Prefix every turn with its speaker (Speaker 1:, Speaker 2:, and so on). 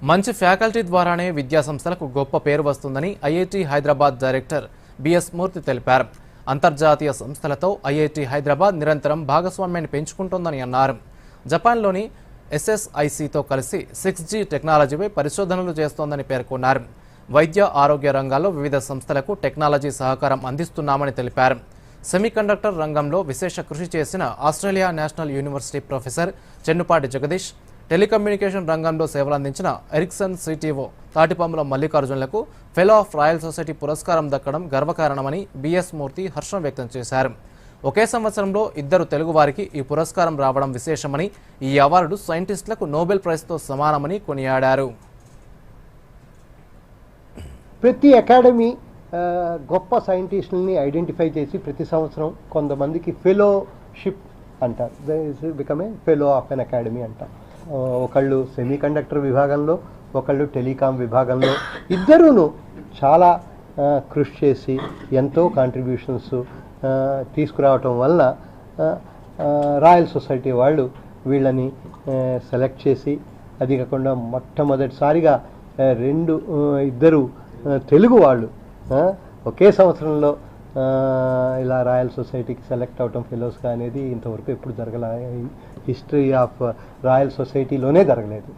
Speaker 1: మంచి ఫ్యాకల్టీ ద్వారానే విద్యా సంస్థలకు గొప్ప పేరు వస్తుందని ఐఐటి హైదరాబాద్ డైరెక్టర్ బిఎస్ మూర్తి తెలిపారు. అంతర్జాతీయ సంస్థలతో ఐఐటి హైదరాబాద్ నిరంతరం భాగస్వామ్యాన్ని పెంచుకుంటోందని అన్నారు. జపాన్లోని ఎస్ఎస్ఐసితో కలిసి 6G టెక్నాలజీపై పరిశోధనలు చేస్తోందని పేర్కొన్నారు. వైద్య ఆరోగ్య రంగాల్లో వివిధ సంస్థలకు టెక్నాలజీ సహకారం అందిస్తున్నామని తెలిపారు. సెమీకండక్టర్ రంగంలో విశేష కృషి చేసిన Australia national university professor Chennupati Jagadish, telecommunication రంగంలో సేవలందించిన ఎరిక్సన్ సిటిఓ తాటిపాముల మల్లికార్జునులకు ఫెలో ఆఫ్ రాయల్ సొసైటీ పురస్కారం దక్కడం గర్వకారణమని బిఎస్ మూర్తి హర్షం వ్యక్తం చేశారు. ఒకే సంవత్సరంలో ఇద్దరు తెలుగువారికి ఈ పురస్కారం రావడం విశేషమని, ఈ అవార్డు సైంటిస్టులకు నోబెల్ ప్రైజ్తో సమానమని కొనియాడారు.
Speaker 2: ప్రతి అకాడమీ గొప్ప సైంటిస్టులని ఐడెంటిఫై చేసి ప్రతి సంవత్సరం కొంతమందికి ఫెలోషిప్ అంటారు. Become a fellow of an academy అంటారు. ఒకళ్ళు సెమీ కండక్టర్ విభాగంలో, ఒకళ్ళు టెలికాం విభాగంలో, ఇద్దరూను చాలా కృషి చేసి ఎంతో కాంట్రిబ్యూషన్స్ తీసుకురావటం వలన రాయల్ సొసైటీ వాళ్ళు వీళ్ళని సెలెక్ట్ చేసి, అది కాకుండా మొట్టమొదటిసారిగా ఇద్దరు తెలుగు వాళ్ళు ఒకే సంవత్సరంలో ఇలా రాయల్ సొసైటీకి సెలెక్ట్ అవటం ఫెలోస్గా అనేది ఇంతవరకు ఎప్పుడు జరగలే. హిస్టరీ ఆఫ్ రాయల్ సొసైటీలోనే జరగలేదు.